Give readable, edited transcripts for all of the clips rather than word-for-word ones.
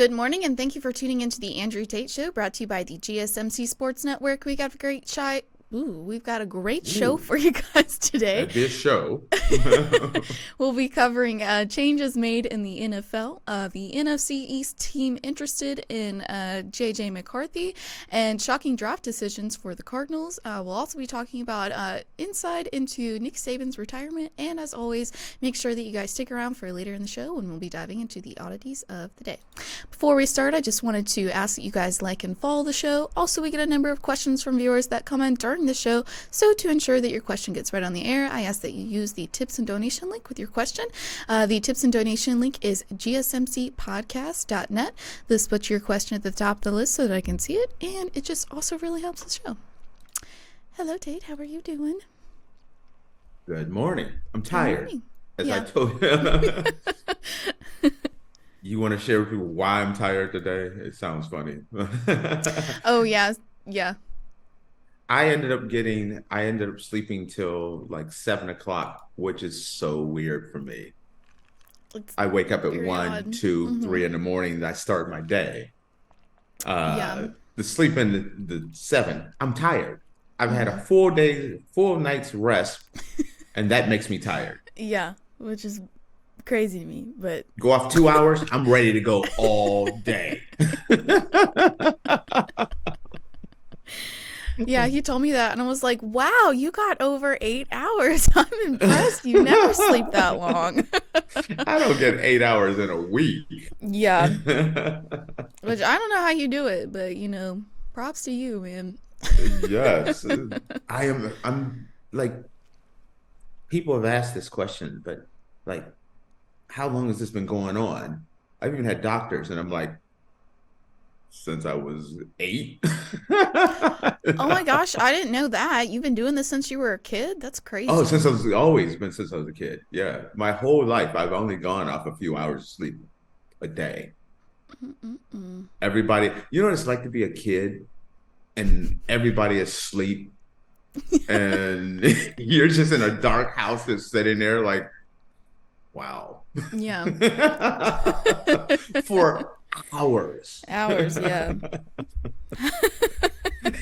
Good morning, and thank you for tuning into the Andrew Tate Show, brought to you by the GSMC Sports Network. We've got a great show Ooh, for you guys today. at this show. We'll be covering changes made in the NFL, the NFC East team interested in J.J. McCarthy, and shocking draft decisions for the Cardinals. We'll also be talking about insight into Nick Saban's retirement, and as always, make sure that you guys stick around for later in the show when we'll be diving into the oddities of the day. Before we start, I just wanted to ask that you guys like and follow the show. Also, we get a number of questions from viewers that come in during the show, so to ensure that your question gets read on the air, I ask that you use the tips and donation link with your question. The tips and donation link is GSMCpodcast.net. This puts your question at the top of the list so that I can see it, and it just also really helps the show. Hello, Tate. How are you doing? Good morning. I'm tired. Morning. As I Yeah. told you. You want to share with people why I'm tired today? It sounds funny. Oh, yeah. Yeah. I ended up sleeping till like 7 o'clock, which is so weird for me. It's I wake up at very 1, odd. 2, 3 in the morning, and I start my day. Yeah. The sleep in the 7, I'm tired. I've had a Mhm. full night's rest, and that makes me tired. Yeah. Which is crazy to me, but Go off 2 hours, I'm ready to go all day. yeah, he told me that, and I was like, wow, you got over 8 hours. I'm impressed. You never sleep that long. I don't get 8 hours in a week. Yeah, which I don't know how you do it, but props to you, man. Yes. I'm like, people have asked this question, but like, how long has this been going on? I've even had doctors, and I'm like, since I was 8. Oh my gosh, I didn't know that. You've been doing this since you were a kid? That's Oh, crazy. since I was a kid. Yeah. My whole life, I've only gone off a few hours of sleep a day. Mm-mm-mm. Everybody, you know what it's like to be a kid and everybody is asleep and you're just in a dark house that's sitting there like, wow. Yeah. For hours. Hours, yeah.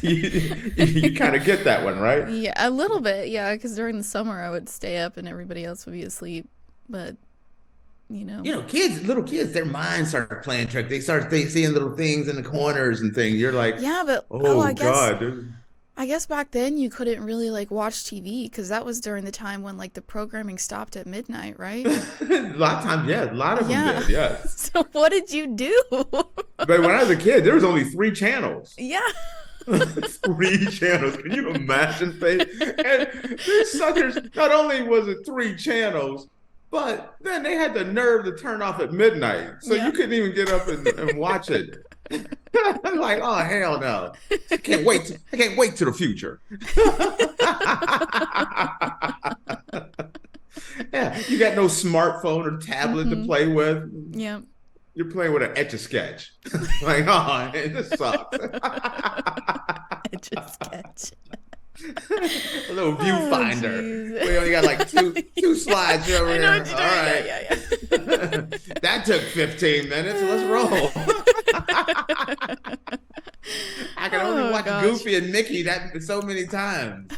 You kind of get that one, right? Yeah, a little bit, yeah, because during the summer I would stay up and everybody else would be asleep, but, you know. Little kids, their minds start playing trick. They start seeing little things in the corners and things. You're like, Yeah, but, oh I guess God. I guess back then you couldn't really watch TV because that was during the time when the programming stopped at midnight, right? A lot of times, yeah, a lot of them Yeah. did, yes. So what did you do? But when I was a kid, there was only 3 channels. Yeah. 3 channels. Can you imagine? And these suckers, not only was it 3 channels, but then they had the nerve to turn off at midnight. So Yeah. you couldn't even get up and watch it. I'm like, oh hell no. I can't wait. I can't wait to the future. Yeah, you got no smartphone or tablet to play with. Yeah. You're playing with an Etch-a-Sketch. Like, oh, this sucks. I just sketch. A little viewfinder. Jeez. We only got like two slides over I here. know what you're All doing. right. Yeah. That took 15 minutes. Let's roll. I can only Oh, watch gosh. Goofy and Mickey that so many times.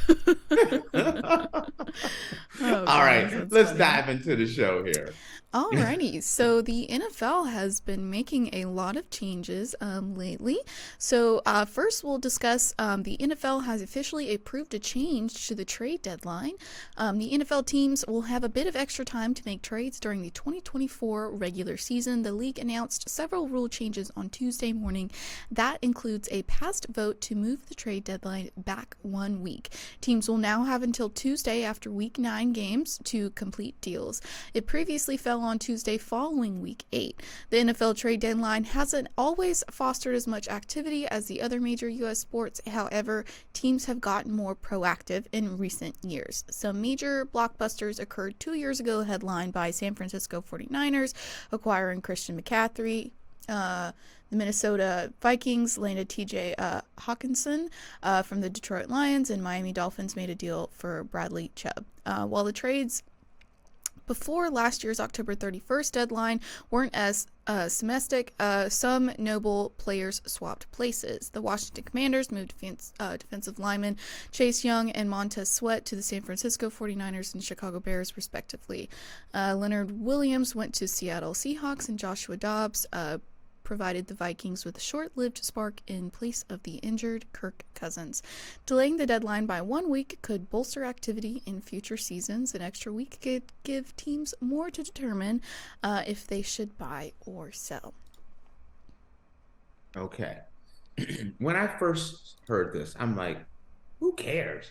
Oh, All right, gosh, that's let's funny. dive into the show here. Alrighty, so the NFL has been making a lot of changes lately. So first we'll discuss the NFL has officially approved a change to the trade deadline. The NFL teams will have a bit of extra time to make trades during the 2024 regular season. The league announced several rule changes on Tuesday morning. That includes a passed vote to move the trade deadline back 1 week. Teams will now have until Tuesday after Week 9 games to complete deals. It previously fell on Tuesday following Week 8. The NFL trade deadline hasn't always fostered as much activity as the other major U.S. sports. However, teams have gotten more proactive in recent years. Some major blockbusters occurred 2 years ago, headlined by San Francisco 49ers acquiring Christian McCaffrey. The Minnesota Vikings landed TJ Hawkinson from the Detroit Lions, and Miami Dolphins made a deal for Bradley Chubb. While the trades before last year's October 31st deadline weren't as symmetric. Some notable players swapped places. The Washington Commanders moved defensive linemen Chase Young and Montez Sweat to the San Francisco 49ers and Chicago Bears, respectively. Leonard Williams went to Seattle Seahawks, and Joshua Dobbs provided the Vikings with a short-lived spark in place of the injured Kirk Cousins. Delaying the deadline by 1 week could bolster activity in future seasons. An extra week could give teams more to determine if they should buy or sell. Okay. When I first heard this, I'm like, who cares?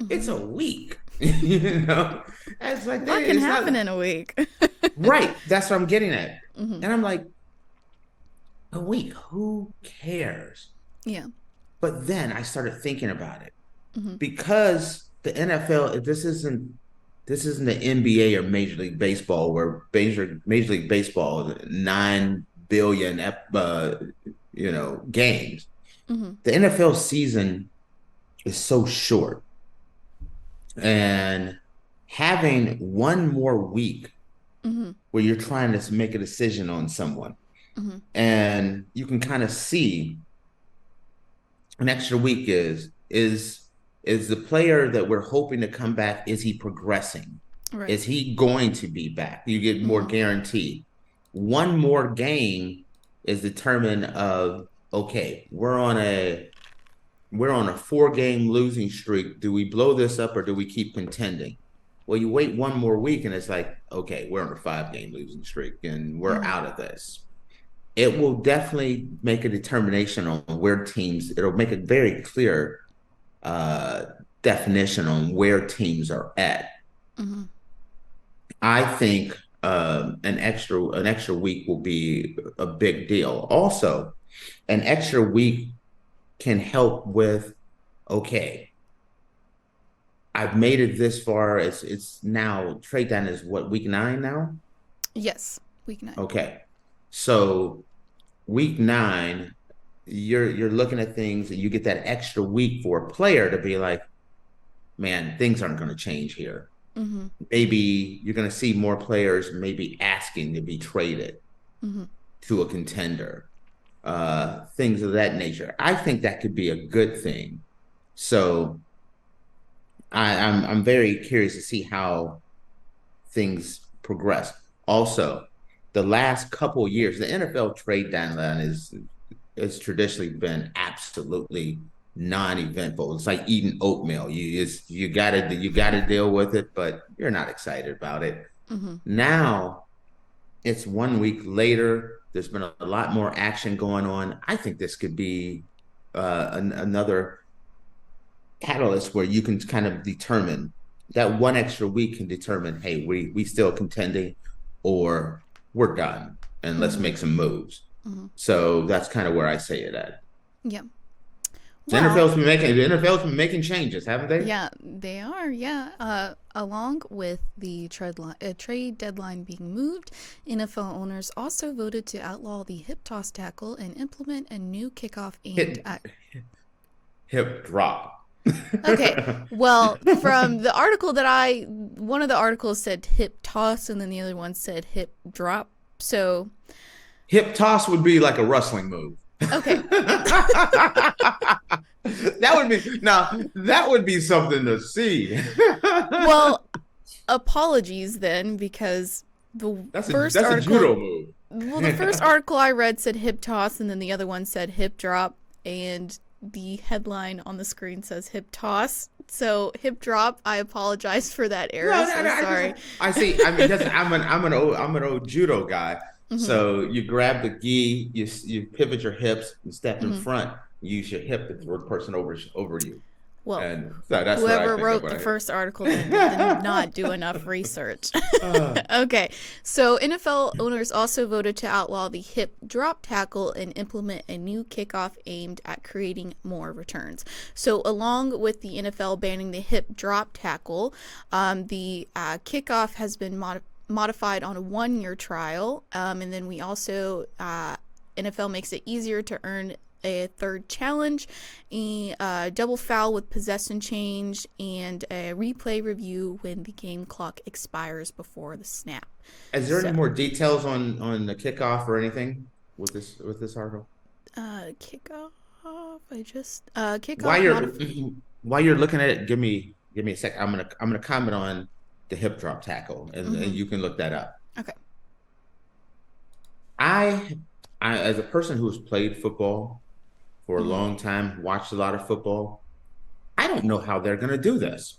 It's a week. It's like what can happen in a week? Right. That's what I'm getting at. And I'm like, a week, who cares? Yeah. But then I started thinking about it because the NFL, this isn't the NBA or Major League Baseball, where Major League Baseball is 9 billion games. The NFL season is so short, and having one more week where you're trying to make a decision on someone. And you can kind of see an extra week is the player that we're hoping to come back, is he progressing? Right. Is he going to be back? You get more guarantee. One more game is determined of, okay, we're on a 4-game losing streak. Do we blow this up or do we keep contending? Well, you wait one more week and it's like, okay, we're on a 5-game losing streak and we're out of this. It will definitely make a determination on where teams, it'll make a very clear definition on where teams are at. I think an extra week will be a big deal. Also, an extra week can help with, okay, I've made it this far. It's now, trade down is what, week 9 now? Yes, week 9. Okay. So week 9, you're looking at things and you get that extra week for a player to be like, man, things aren't going to change here. Maybe you're going to see more players maybe asking to be traded to a contender, things of that nature. I think that could be a good thing. So I'm very curious to see how things progress. Also, the last couple of years, the NFL trade deadline has traditionally been absolutely non-eventful. It's like eating oatmeal. You gotta deal with it, but you're not excited about it. Now it's 1 week later. There's been a lot more action going on. I think this could be another catalyst where you can kind of determine that one extra week can determine, hey, we still contending, or we're done and let's make some moves. So that's kind of where I say it at. Yeah. Well, the NFL's been making changes, haven't they? Yeah, they are. Yeah. Along with the trade deadline being moved, NFL owners also voted to outlaw the hip toss tackle and implement a new kickoff aimed at hip drop. Okay. Well, from the article one of the articles said hip toss and then the other one said hip drop. So hip toss would be like a wrestling move. Okay. That would be something to see. Well, apologies then, because that's a judo move. Well, the first article I read said hip toss and then the other one said hip drop, and the headline on the screen says hip toss. So hip drop. I apologize for that error. Sorry. I see. I mean, I'm an old judo guy. So you grab the gi, you pivot your hips, and step in front. Use your hip to throw the person over you. Well, and so that's whoever wrote the first article did not do enough research. Okay, so NFL owners also voted to outlaw the hip drop tackle and implement a new kickoff aimed at creating more returns. So along with the NFL banning the hip drop tackle, the kickoff has been modified on a 1-year trial, and then we also NFL makes it easier to earn a third challenge, a double foul with possession change, and a replay review when the game clock expires before the snap. Is there any more details on the kickoff or anything with this article? Kickoff. I just kickoff. While you're looking at it, give me a sec. I'm gonna comment on the hip drop tackle, and you can look that up. Okay. I as a person who's played football for a long time, watched a lot of football, I don't know how they're gonna do this.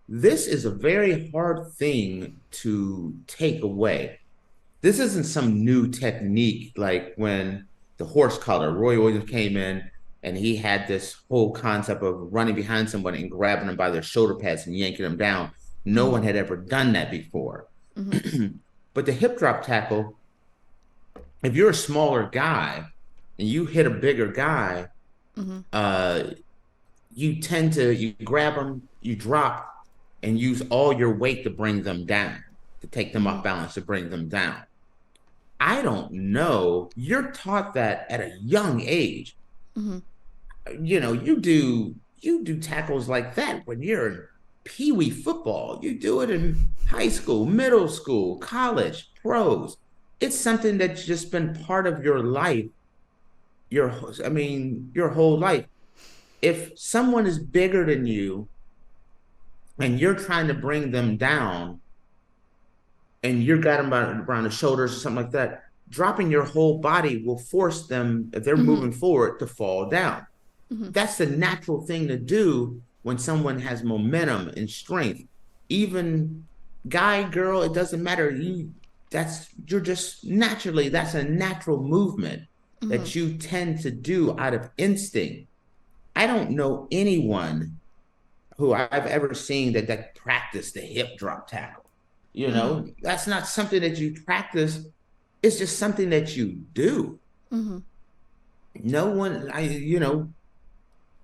This is a very hard thing to take away. This isn't some new technique like when the horse collar, Roy Williams came in and he had this whole concept of running behind someone and grabbing them by their shoulder pads and yanking them down. No one had ever done that before. But the hip drop tackle, if you're a smaller guy and you hit a bigger guy, you grab them, you drop, and use all your weight to bring them down, to take them off balance, to bring them down. I don't know. You're taught that at a young age. You know, you do tackles like that when you're in peewee football. You do it in high school, middle school, college, pros. It's something that's just been part of your life. Your whole life. If someone is bigger than you and you're trying to bring them down and you got them around the shoulders or something like that, dropping your whole body will force them, if they're moving forward, to fall down. That's the natural thing to do when someone has momentum and strength. Even guy, girl, it doesn't matter. That's a natural movement that you tend to do out of instinct. I don't know anyone who I've ever seen that practiced the hip drop tackle. You know, that's not something that you practice. It's just something that you do. No one,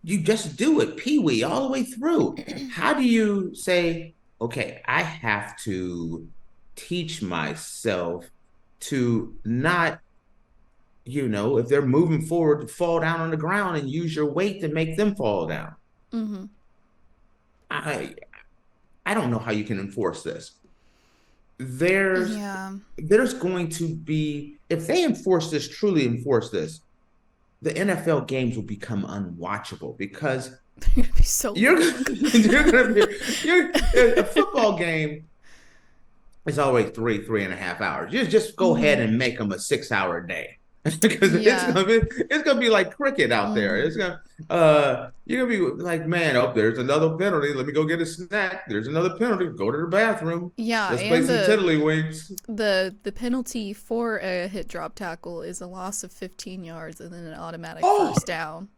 you just do it, peewee, all the way through. How do you say, okay, I have to teach myself to not, if they're moving forward, to fall down on the ground and use your weight to make them fall down? I don't know how you can enforce this. There's going to be, if they truly enforce this, the NFL games will become unwatchable because they're gonna be so a football game is always 3.5 hours. You just go ahead and make them a 6-hour day. Because it's gonna be like cricket out there. It's gonna you're gonna be like, man, there's another penalty. Let me go get a snack. There's another penalty. Go to the bathroom. Yeah, let's play some tiddlywinks. The penalty for a hit drop tackle is a loss of 15 yards and then an automatic first down.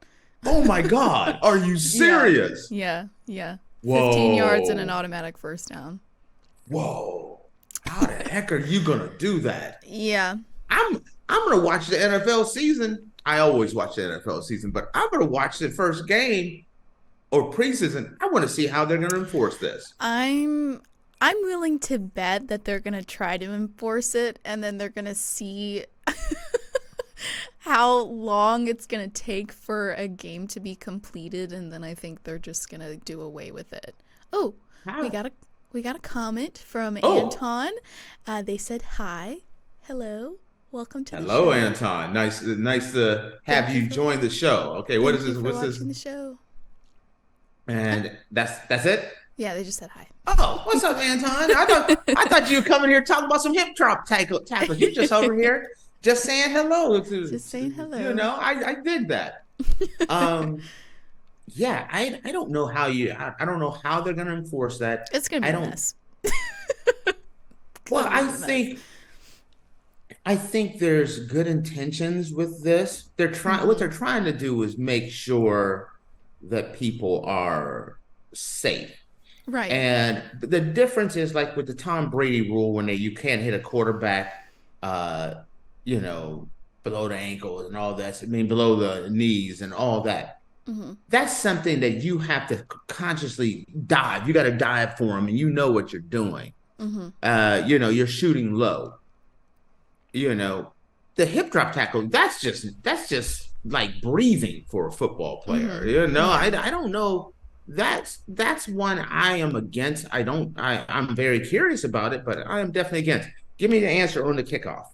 Oh my God, are you serious? Yeah. Whoa. 15 yards and an automatic first down. Whoa, how the heck are you gonna do that? Yeah, I'm going to watch the NFL season. I always watch the NFL season, but I'm going to watch the first game or preseason. I want to see how they're going to enforce this. I'm willing to bet that they're going to try to enforce it, and then they're going to see how long it's going to take for a game to be completed, and then I think they're just going to do away with it. Oh, we got a comment from Anton. They said hi. Hello. Welcome to the show. Hello, Anton. Nice to have you join the show. Okay, what is this? What's this? The show. And that's it? Yeah, they just said hi. Oh, what's up, Anton? I thought you were coming here talking about some hip drop tackles. You're just over here just saying hello. Just saying hello. I did that. Yeah, I don't know how I don't know how they're gonna enforce that. It's gonna be a mess. Well, I think there's good intentions with this. What they're trying to do is make sure that people are safe. Right. And the difference is like with the Tom Brady rule when you can't hit a quarterback below the ankles and all that. I mean below the knees and all that. That's something that you have to consciously dive. You got to dive for them and you know what you're doing. You're shooting low. The hip drop tackle, that's just like breathing for a football player. Yeah. I don't know. That's one I am against. I'm very curious about it, but I am definitely against. Give me the answer on the kickoff.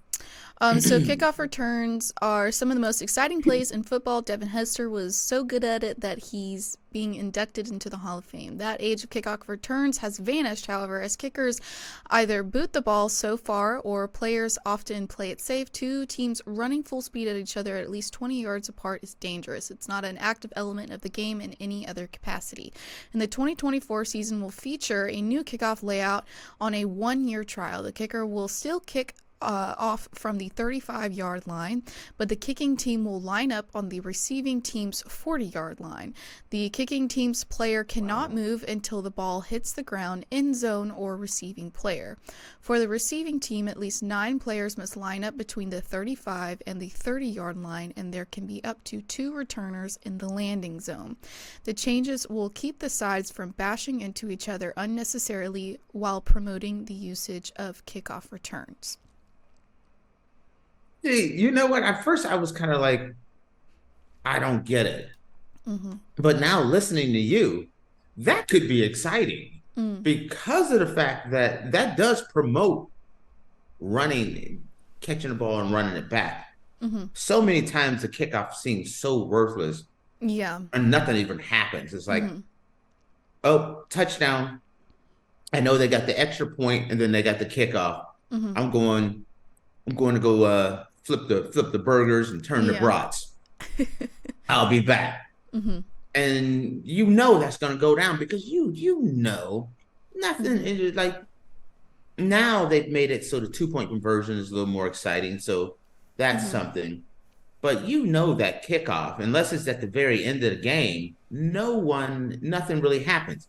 So kickoff returns are some of the most exciting plays in football. Devin Hester was so good at it that he's being inducted into the Hall of Fame. That age of kickoff returns has vanished, however, as kickers either boot the ball so far or players often play it safe. Two teams running full speed at each other at least 20 yards apart is dangerous. It's not an active element of the game in any other capacity. And the 2024 season will feature a new kickoff layout on a one-year trial. The kicker will still kick off from the 35-yard line, but the kicking team will line up on the receiving team's 40-yard line. The kicking team's player cannot move until the ball hits the ground, end zone, or receiving player. For the receiving team, at least 9 players must line up between the 35 and the 30-yard line, and there can be up to 2 returners in the landing zone. The changes will keep the sides from bashing into each other unnecessarily while promoting the usage of kickoff returns. You know what? At first, I was kind of like, I don't get it. But now listening to you, that could be exciting because of the fact that that does promote running, catching the ball and running it back. So many times the kickoff seems so worthless. Yeah. And nothing even happens. It's like, oh, touchdown. I know they got the extra point and then they got the kickoff. I'm going to go flip the burgers and turn the brats. I'll be back. And you know that's going to go down because you know nothing. Is like now they've made it so the 2-point conversion is a little more exciting. So that's something. But you know that kickoff, unless it's at the very end of the game, nothing really happens.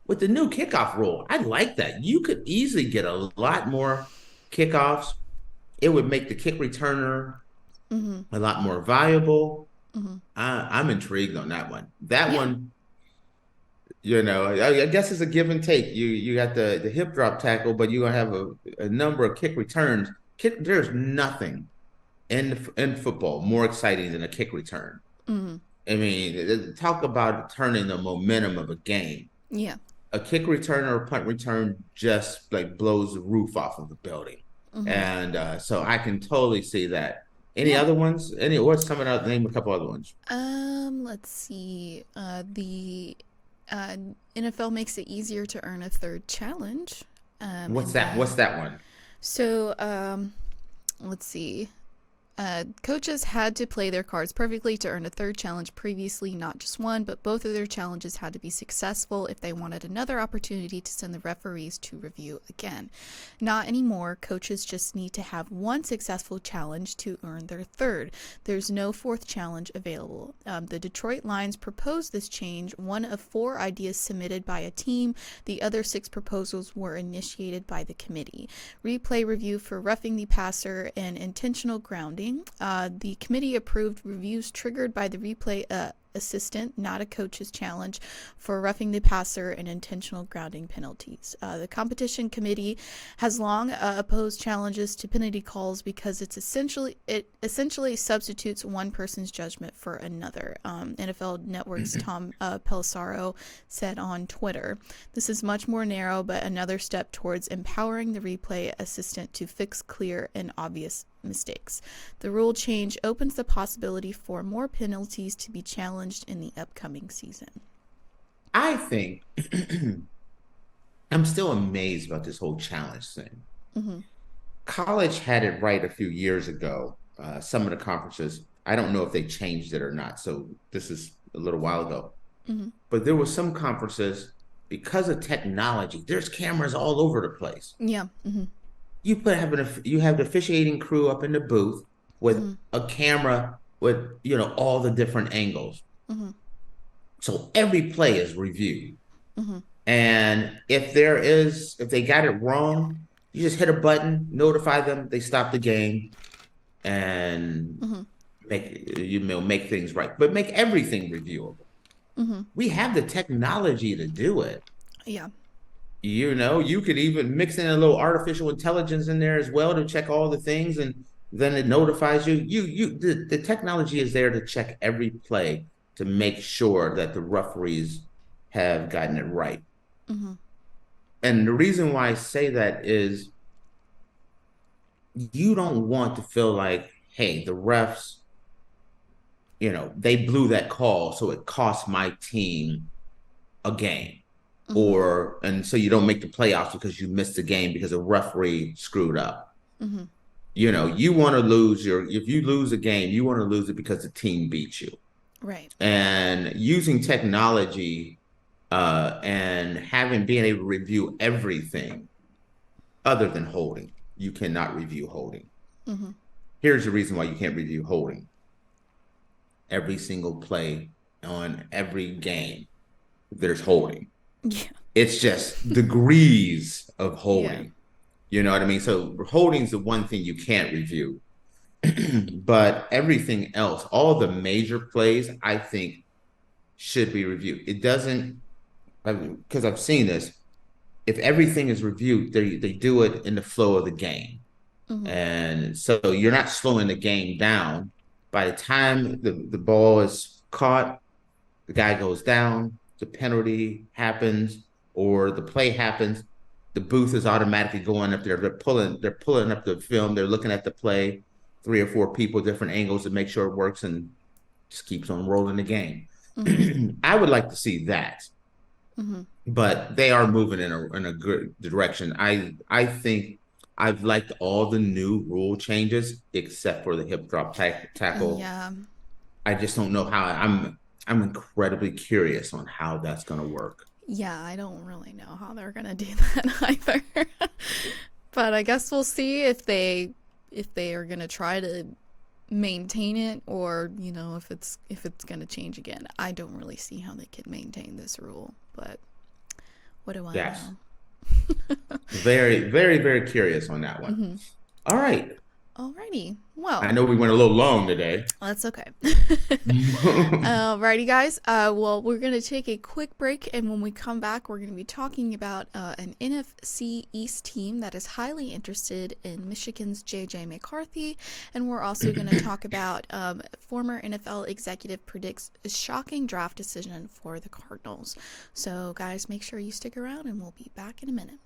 With the new kickoff rule, I like that. You could easily get a lot more kickoffs. It would make the kick returner a lot more valuable. I'm intrigued on that one. That one, I guess it's a give and take. You got the hip drop tackle, but you're gonna have a number of kick returns. There's nothing in football more exciting than a kick return. I mean, talk about turning the momentum of a game. Yeah. A kick return or a punt return just like blows the roof off of the building. And so I can totally see that. Any other ones? What's coming out? Name a couple other ones. Let's see. The NFL makes it easier to earn a third challenge. What's that? What's that one? So, let's see. Coaches had to play their cards perfectly to earn a third challenge previously, not just one, but both of their challenges had to be successful if they wanted another opportunity to send the referees to review again. Not anymore. Coaches just need to have one successful challenge to earn their third. There's no fourth challenge available. The Detroit Lions proposed this change, one of 4 ideas submitted by a team. The other 6 proposals were initiated by the committee. Replay review for roughing the passer and intentional grounding. The committee approved reviews triggered by the replay assistant, not a coach's challenge, for roughing the passer and intentional grounding penalties. The competition committee has long opposed challenges to penalty calls because it essentially substitutes one person's judgment for another. NFL Network's Tom Pelissero said on Twitter, "This is much more narrow, but another step towards empowering the replay assistant to fix clear and obvious mistakes. The rule change opens the possibility for more penalties to be challenged in the upcoming season." I think I'm still amazed about this whole challenge thing. College had it right a few years ago. Some of the conferences, I don't know if they changed it or not. So this is a little while ago. But there were some conferences, because of technology, there's cameras all over the place. Yeah. You have the officiating crew up in the booth with a camera with all the different angles. So every play is reviewed. And if they got it wrong, you just hit a button, notify them, they stop the game, and make things right. But make everything reviewable. We have the technology to do it. Yeah. You could even mix in a little artificial intelligence in there as well to check all the things. And then it notifies you. The technology is there to check every play to make sure that the referees have gotten it right. Mm-hmm. And the reason why I say that is you don't want to feel like, hey, the refs, they blew that call, so it cost my team a game. Mm-hmm. And so you don't make the playoffs because you missed the game because a referee screwed up. Mm-hmm. You want to if you lose a game, you want to lose it because the team beat you. Right. And using technology and being able to review everything other than holding, you cannot review holding. Mm-hmm. Here's the reason why you can't review holding. Every single play on every game, there's holding. Yeah. It's just degrees of Yeah. holding. You know what I mean? So holding's the one thing you can't review. But everything else, all the major plays, I think should be reviewed. It doesn't, because I've seen this. If everything is reviewed, they do it in the flow of the game. Mm-hmm. And so you're not slowing the game down. By the time the ball is caught, the guy goes down, the penalty happens, or the play happens, the booth is automatically going up there. They're pulling up the film, they're looking at the play, three or four people, different angles to make sure it works and just keeps on rolling the game. Mm-hmm. I would like to see that, Mm-hmm. but they are moving in a good direction. I think I've liked all the new rule changes except for the hip drop tackle. Yeah. I just don't know how. I'm incredibly curious on how that's going to work. Yeah, I don't really know how they're gonna do that either. But I guess we'll see if they are gonna try to maintain it, or if it's gonna change again. I don't really see how they could maintain this rule, but what do I Yes, know? very, very, very curious on that one. Mm-hmm. All right. Alrighty. I Well, know we went a little long today. that's okay. Alrighty, guys. Well, we're going to take a quick break, and when we come back, we're going to be talking about an NFC East team that is highly interested in Michigan's J.J. McCarthy, and we're also going to talk about former NFL executive predicts a shocking draft decision for the Cardinals. So, guys, make sure you stick around, and we'll be back in a minute.